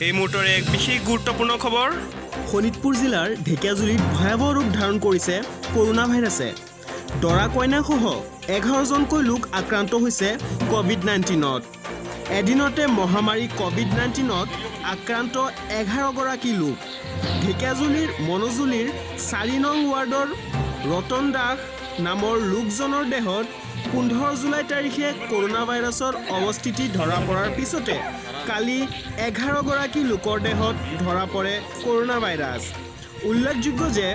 এই মুহূৰ্তৰ এক বিশেষ গুৰুত্বপূৰ্ণ খবৰ। শোণিতপুৰ জিলাৰ ঢেকিয়াজুলিত ভয়াৱহ ৰূপ ধাৰণ কৰিছে কৰোনা ভাইৰাছে। দৰা কইনাসহ 11জনকৈ লোক আক্ৰান্ত হৈছে কোভিড-19ত। এদিনতে মহামাৰী কোভিড-19ত আক্ৰান্ত 11গৰাকী লোক। ঢেকিয়াজুলিৰ মনজুলিৰ 4 নং ৱাৰ্ডৰ ৰতন দাস নামৰ লোকজনৰ দেহত 15 জুলাই তাৰিখে কৰোনা ভাইৰাছৰ অৱস্থিতি ধৰা পৰাৰ পিছতে কালি 11গৰাকী লোকৰ দেহত ধৰা পৰে কৰোনা ভাইৰাছ। উল্লেখযোগ্য যে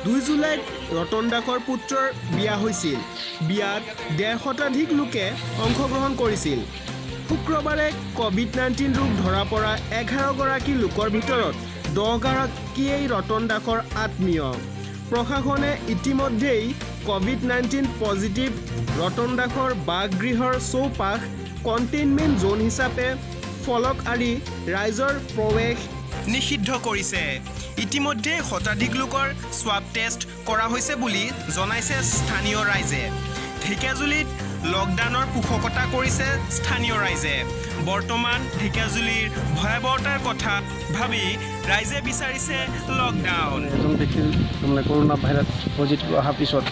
2 জুলাইত ৰতন দাসৰ পুত্ৰৰ বিয়া হৈছিল। বিয়াত 150 শতাধিক লোকে অংশগ্ৰহণ কৰিছিল। শুক্ৰবাৰে কোভিড-19 ৰোগ ধৰা পৰা 11গৰাকী লোকৰ ভিতৰত 10গৰাকীয়েই ৰতন দাসৰ আত্মীয়। প্ৰশাসনে ইতিমধ্যেই কোভিড-19 পজিটিভ ৰতন দাসৰ বাসগৃহৰ চৌপাশ কণ্টেইনমেণ্ট জোন হিচাপে ফলক আঁৰি ৰাইজৰ প্ৰৱেশ নিষিদ্ধ কৰিছে। ইতিমধ্যে শতাধিক লোকৰ স্বাব টেষ্ট কৰা হৈছে বুলি জনাইছে স্থানীয় ৰাইজে। ঢেকিয়াজুলিত লকডাউনৰ পোষকতা কৰিছে স্থানীয় ৰাইজে। বৰ্তমান ঢেকিয়াজুলিৰ ভয়াৱহতাৰ কথা ভাবি ৰাইজে বিচাৰিছে লকডাউন। এজন ব্যক্তিৰ কৰোনা ভাইৰাছ পজিটিভ অহাৰ পিছত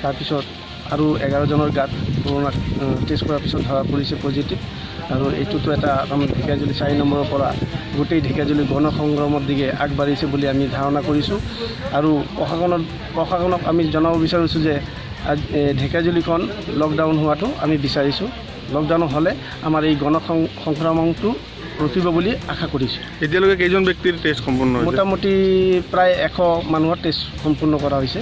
তাৰপিছত আৰু 11জনৰ গাত কৰোনা টেষ্ট কৰাৰ পিছত ধৰা পৰিছে পজিটিভ। আৰু এইটোতো এটা ঢেকিয়াজুলি 4 নম্বৰৰ পৰা গোটেই ঢেকিয়াজুলি গণ সংগ্ৰামৰ দিশে আগবাঢ়িছে বুলি আমি ধাৰণা কৰিছোঁ। আৰু প্ৰশাসনক আমি জনাব বিচাৰিছোঁ যে ঢেকিয়াজুলিখন লকডাউন হোৱাটো আমি বিচাৰিছোঁ। লকডাউন হ'লে আমাৰ এই গণ সংক্ৰমণটো ৰখিব বুলি আশা কৰিছোঁ। এতিয়ালৈকে কেইজন ব্যক্তিৰ টেষ্ট সম্পূৰ্ণ হৈছে? মোটামুটি প্ৰায় 100 মানুহৰ টেষ্ট সম্পূৰ্ণ কৰা হৈছে।